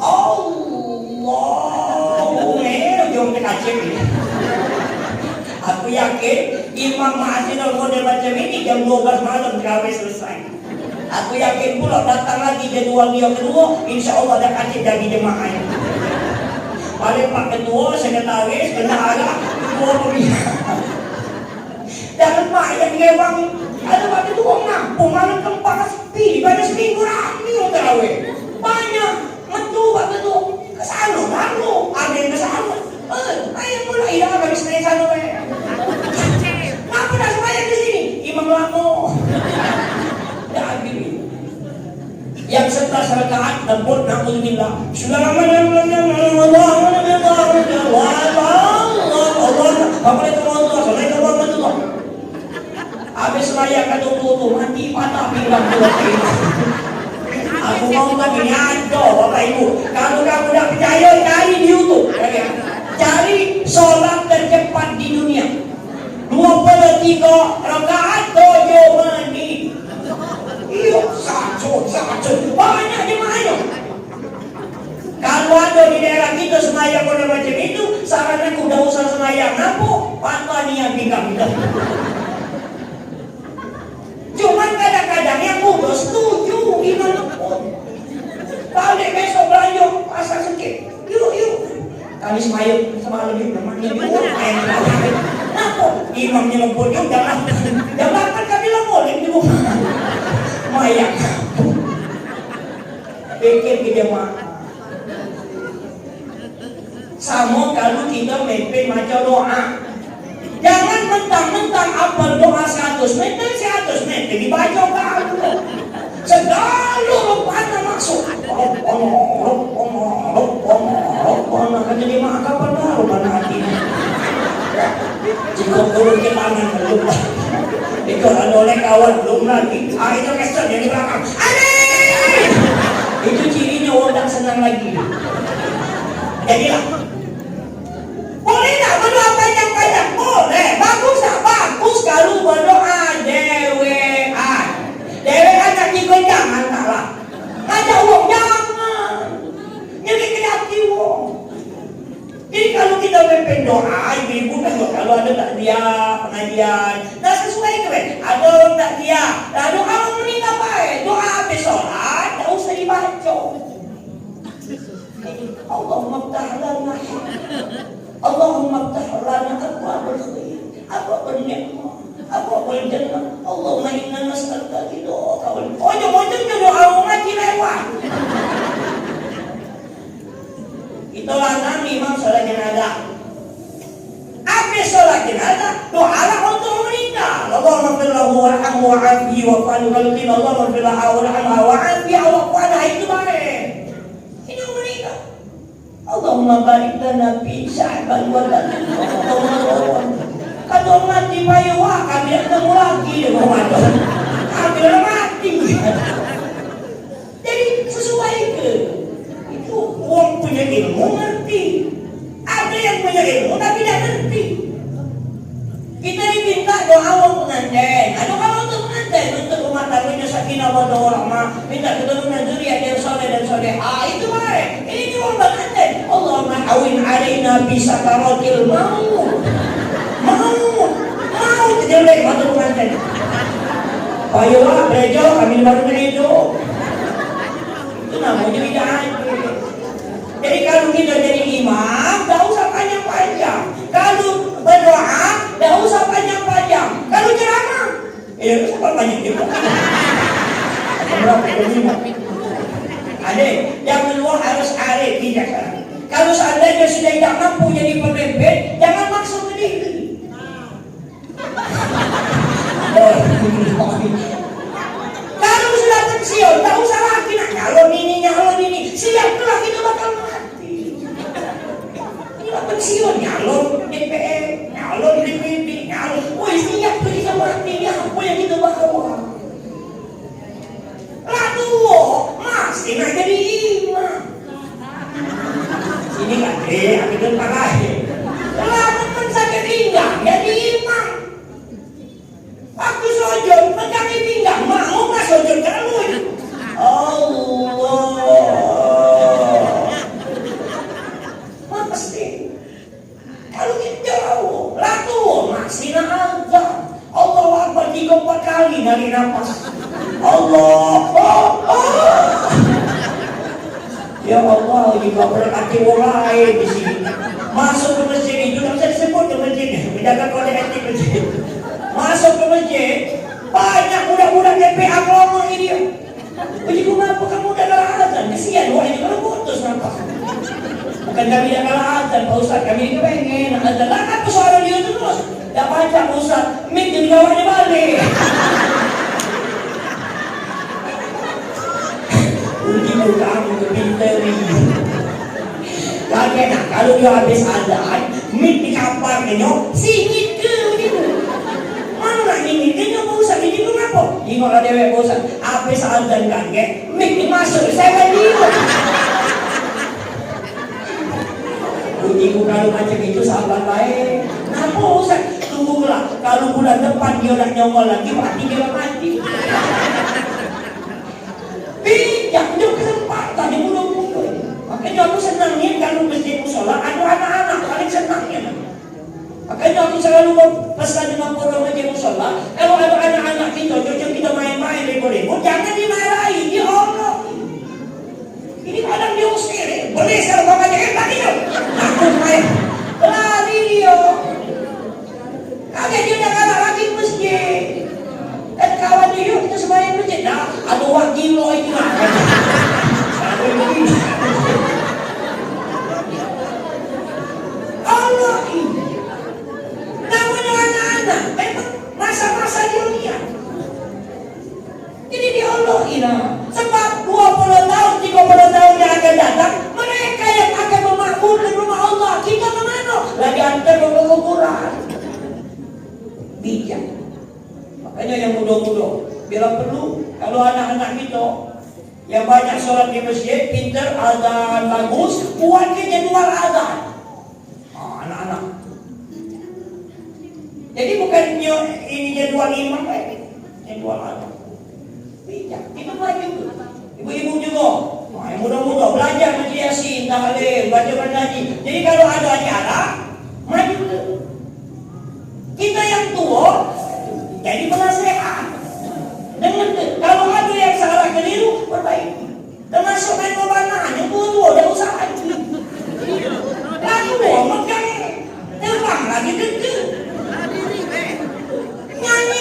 Allah, jom kita cek ini. Aku yakin imam masih model macam ini jam 12 malam kawin selesai. Aku yakin pula datang lagi jadwal dia kedua, insya Allah ada kasih jadi jemaahnya. Paling Pak Ketua, Sekretaris, Bendahara, Ketua Pemilihan. Jangan Pak yang ngewang, ada Pak Ketua ngampung, malam keempat sepi, pada seminggu rame yang terawih. Banyak, mentu Pak Ketua, kesana, lalu, ada yang kesana. Ayo mulai dah, habis naik sana. Kenapa dah semuanya di sini? Imam lama. Dah gini. Yang 11 rakaat lembut na'udzubillah. Habis raya kata tutup mati patah pinggang dua kali. Aku mau begini aja Bapak Ibu. Kalau kamu tidak percaya cari di YouTube. Cari sholat tercepat di dunia. 23 rakaat 7 menit. Iya, satu. Banyak jemaahnya. Kalau ada di daerah kita semayang pada macam itu, saran aku udah usah semayang. Kenapa? Patah niat pinggang kita. Cuman kadang-kadang yang muda setuju gimana pun. Balik besok belanja pasar sedikit. Yuk. Kami semayang semalam yuk. Kenapa? Imamnya lembut yuk jangan. Jangan kami lembut di rumah. Mayang. Pikir ke jemaah. Sama kalau kita memimpin macam doa. Jangan mentang-mentang apal doa 100 meter, 100 meter dibaca kamu. Segala rupanya masuk. Robbana kan jadi maha kapan baru mana hatinya. Jika turun ke tangan belum. Itu ada oleh kawan belum lagi. Itu kesel yang di belakang. Aneh! Itu cirinya orang tak senang lagi. Jadilah. Boleh tak berdoa panjang-panjang? Boleh. Bagus tak? Bagus kalau berdoa dewean. Dewean tak ikut jangan taklah. Ngajak uang jangan. Jadi kreatif uang. Jadi kalau kita memimpin doa, ibu-ibu kan kalau ada takziah, pengajian, dah sesuai ke? Ada orang takziah, dah doa menit apa? Doa habis sholat, tak usah dibaca. wal jannah. Allahumma inna nas'aluka gitu. Ojo-ojo doa ngaji lewat. Itulah nami imam sholat jenazah. Habis sholat jenazah, doalah untuk meninggal. Allahumma fir lahu warhamhu wa'afihi wa'fu anhu. Allahumma fir lahu warhamhu wa'afihi wa'fu anha. Itu baik. Ini meninggal. Allahumma barik lana fi Sya'ban wa Ramadan. Kalau mati bayu akan dia ketemu lagi dengan Ramadan. Ambil mati. Jadi sesuai ke itu orang punya ilmu ngerti. Ada yang punya ilmu tapi tidak ngerti. Kita diminta doa untuk pengantin. Doa untuk pengantin untuk rumah tangganya sakinah wa rahmah. Minta keturunan zuriat yang saleh dan salehah. Itu baik. Ini doa pengantin. Allahumma hawin alaina bi sakaratil maut. Mau kejelek waktu pengantin. Payulah berejo kami baru berejo. Itu namanya tidak ada. Jadi kalau kita jadi imam, tak usah panjang-panjang. Kalau berdoa, tak usah panjang-panjang. Kalau ceramah, siapa banyak juga. Berapa kelima? Ada yang keluar harus arif bijaksana. Kalau seandainya sudah tidak mampu jadi pemimpin, jangan maksa sendiri. Kalau sudah pensiun, tak usah lagi nak nyalon ini. Siaplah kita bakal mati. Inilah pensiun, nyalon DPR, nyalon DPD, nyalon. Woi, siap kita mati. Apa yang kita bakal buat? Lalu, masih nak jadi imam. Sini kan, aku tentang lahir. Lalu sakit pinggang, jadi imam. Aku sujud, pegang pinggang, mau nggak sujud kalau Allah. Pasti. Kalau kita jauh, lalu masih nak azan. Allah Akbar 3-4 kali dari nafas. Allah. Ya Allah, jika berarti mulai di sini. Masuk ke masjid itu, tak bisa disebut ke masjid. Menjaga kode etik masjid. Masuk ke masjid, banyak budak-budak DPA ngomong ini. Begitu kenapa kamu udah kalah azan? Kesian wah ini kalau putus nampak. Bukan kami yang kalah azan, Pak Ustaz. Kami ini kepengen azan. Lah kan persoalan dia terus. Tak baca Pak Ustaz, mik jadi kawannya balik. Uji kamu kepintar ini. Lagi kalau dia habis azan, mik di kapal kenyok, singit ke begitu. Mana ini? Dia Pak Ustaz, ini kenapa? Ini kalau dewe Pak Ustaz, habis azan kan ke, mik masuk, saya kan dia. Ujiku kalau macam itu sahabat baik. Kenapa Ustaz? Tunggulah, kalau bulan depan dia nak nyongol lagi, mati dia mati. Bijak, dia kesempatan, dia mudah-mudah. Makanya aku senangnya kalau masjid musola, ada anak-anak, paling senangnya. Makanya aku selalu pesan dengan orang masjid musola, kalau ada anak-anak kita, cocok kita main-main ribut-ribut, jangan dimarahi, dia Allah. Ini kadang diusir, boleh kalau bapaknya lagi dong. Aku main, lari dia. Kaget dia udah kalah lagi ke masjid. Dan kawan dia, kita sembahyang masjid. Nah, ada wakil lo itu lah. Allah ini. Namanya anak-anak, memang masa-masa dia lihat. Jadi dia Allah ini. Sebab 20 tahun, 30 tahun yang akan datang, mereka yang akan memakmurkan rumah Allah. Kita kemana? Lagi antar ke kuburan. Bijak. Makanya yang muda-muda, bila perlu, kalau anak-anak kita yang banyak sholat di masjid, pintar, azan bagus, buatkan jadwal azan. Anak-anak. Jadi bukan ini jadwal imam, jadwal azan. Bijak. Kita belajar. Ibu-ibu juga. Yang muda-muda belajar ngaji Yasin, tahlil, baca ngaji. Jadi kalau ada acara, maju. Kita yang tua jadi penasehat. Dengan kalau ada yang salah keliru, perbaiki. Termasuk main pewarnaan yang tua-tua, dah usah lagi. Lalu megang terbang lagi deket. Nyanyi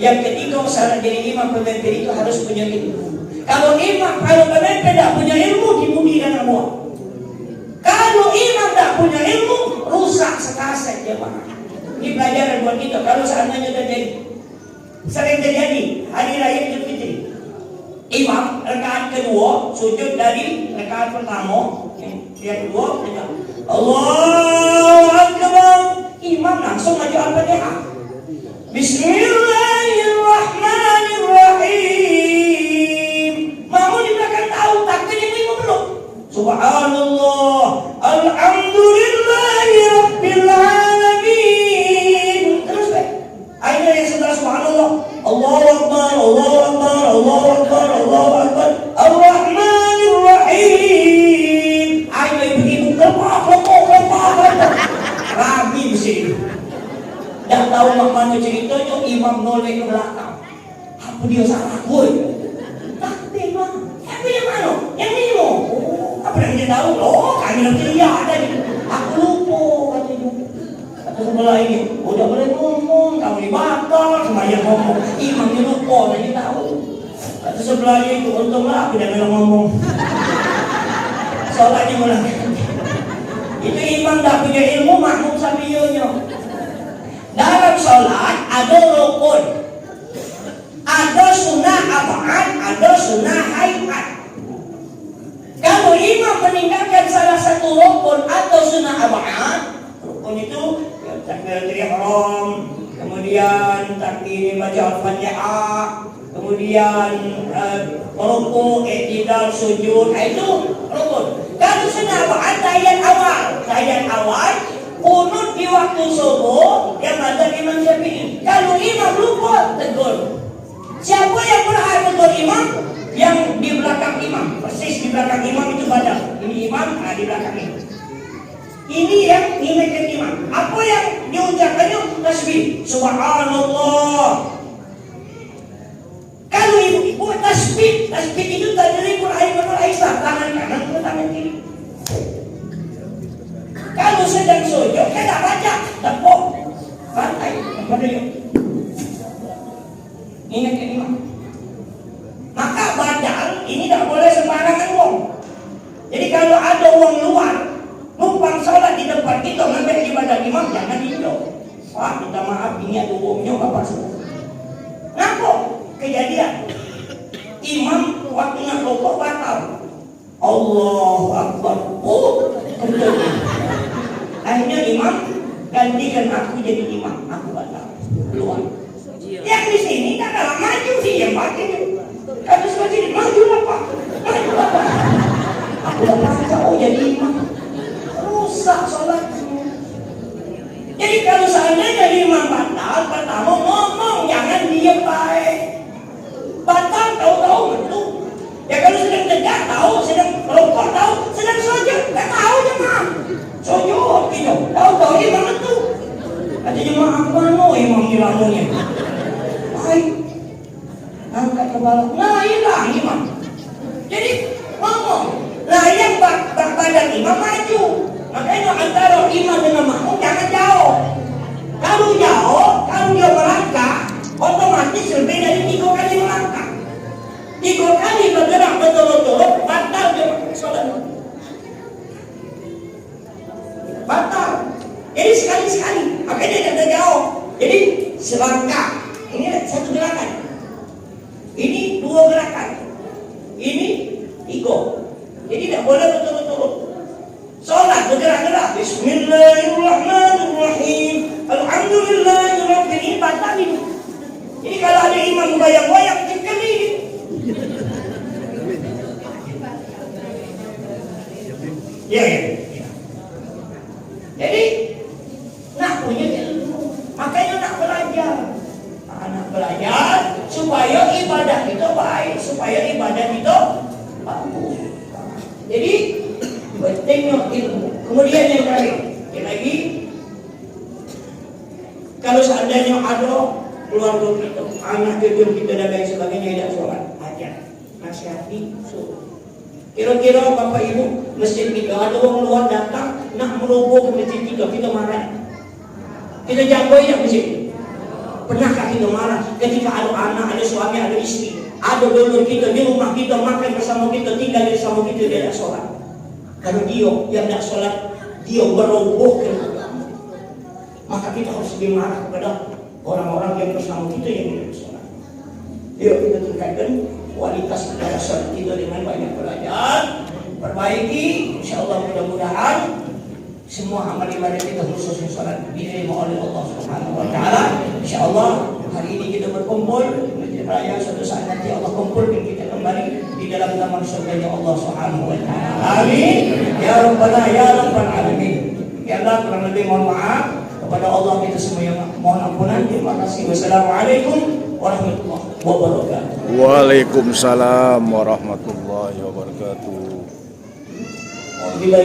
Yang ketiga, syarat jadi imam pemimpin itu harus punya ilmu. Kalau pemimpin tidak punya ilmu, dimudikan semua. Kalau imam tidak punya ilmu, rusak sekaset jemaah. Ini pelajaran buat kita. Kalau seandainya terjadi, sering terjadi hari raya Idul Fitri, imam rakaat kedua sujud dari rakaat pertama, yang kedua Allahu Akbar, imam langsung maju Al-Fatihah. Bismillahirrahmanirrahim. Mau di belakang tahu takbir imam belum? Subhanallah, alhamdulillahi rabbil alamin. Terus akhirnya yang setelah subhanallah, Allahu Akbar, Allahu Akbar, Allahu Akbar, Allahu Akbar, Ar-Rahmanir-Rahim. Akhirnya begitu kelompok. Rabi mesti. Dah tahu mana ceritanya, imam noleh ke belakang. Apa dia salah gue? Takbir bang. Takbir yang mana? Yang ini loh. Apa yang dia tahu? Oh, kami nanti lihat tadi. Aku lupa katanya. Kata sebelah ini, udah boleh ngomong, kamu dibatal, semuanya ngomong. Imamnya lupa, nanti tahu. Kata sebelahnya itu, untunglah aku jangan ngomong. Soalnya mulai. Itu imam tak punya ilmu, makmum sambilnya. Dalam sholat ada rukun, ada sunnah abad, ada sunnah hayat. Kalau imam meninggalkan salah satu rukun atau sunnah abad, rukun itu takbiratul ihram, kemudian takbir baca Al-Fatihah, kemudian ruku, i'tidal, sujud, itu rukun. Kalau sunnah abad tahiyat awal, kunut di waktu subuh yang ada Imam Syafi'i. Kalau imam lupa, tegur. Siapa yang berhak tegur imam? Yang di belakang imam, persis di belakang imam itu badan. Ini imam, di belakang imam. Ini yang ingatkan imam. Apa yang diucapkannya? Tasbih. Subhanallah. Kalau ibu tasbih itu terdiri Quran Aisyah, tangan kanan ke tangan kiri. Kalau sedang sujud, kita baca tepuk pantai kepada dia. Ingatkan imam. Maka badal ini tidak boleh sembarangan uang. Jadi kalau ada uang luar, numpang sholat di depan kita ngambil ibadah imam, jangan dihidup. Wah, minta maaf, ini ada uangnya bapak semua. Kenapa? Kejadian imam waktu nak rukuk batal. Allahu Akbar. Betul. Akhirnya imam gantikan aku jadi imam, aku batal keluar. Yang di sini tak kalah maju sih yang batin. Kata seperti ini, maju apa? Aku dah baca, jadi imam. Rusak sholatnya. Jadi kalau seandainya imam batal, pertama ngomong, jangan diam baik. Batal tahu-tahu betul. Ya kalau sedang tegak tahu, sedang rukuk tahu, sedang sujud tak tahu jemaah. Sujud gitu, tahu-tahu imam itu. Kata jemaah apa imam hilangannya? Baik, angkat kepala, nah hilang imam. Jadi ngomong, nah yang badan imam maju. Makanya antara imam dengan makmum jangan jauh. Kalau jauh, kalau dia melangkah, otomatis lebih dari 3 kali melangkah. 3 kali bergerak betul-betul, batal dia sholat. Batal. Jadi sekali-sekali, makanya dia tidak jauh. Jadi selangkah. Ini satu gerakan. Ini 2 gerakan. Ini 3. Jadi tidak boleh betul-betul. Sholat bergerak-gerak. Bismillahirrahmanirrahim. Alhamdulillahirrahmanirrahim. Ini batal ini. Jadi kalau ada imam goyang-goyang, sekali. Ya. Jadi nak punya ilmu. Makanya nak belajar. Anak belajar supaya ibadah kita baik, supaya ibadah kita bagus. Jadi pentingnya ilmu. Kemudian yang terakhir, lagi kalau seandainya ada keluarga kita, anak cucu kita dan lain sebagainya tidak sholat, ajar, nasihati, suruh. Kira-kira bapak ibu masjid kita ada orang luar datang nak meroboh ke masjid kita marah. Kita jagoin yang masjid. Pernahkah kita marah ketika ada anak, ada suami, ada istri, ada dulur kita di rumah kita, makan bersama kita, tinggal bersama kita, dia tidak sholat? Karena dia yang tidak sholat, dia merobohkan agama. Maka kita harus lebih marah kepada orang-orang yang bersama kita yang tidak sholat. Yuk kita tingkatkan kualitas ibadah sholat kita dengan banyak belajar, perbaiki, insyaallah mudah-mudahan semua amal ibadah kita khususnya salat diterima oleh Allah Subhanahu wa taala. Insyaallah hari ini kita berkumpul menjadi raya, suatu saat nanti Allah kumpulkan kita kembali di dalam taman surga Allah Subhanahu wa taala. Amin. Ya Rabbana ya Rabbal alamin. Ya Allah, kurang lebih mohon maaf kepada Allah kita semua yang mohon ampunan. Terima kasih. Wassalamualaikum warahmatullahi wabarakatuh. Waalaikumsalam warahmatullahi wabarakatuh. Bila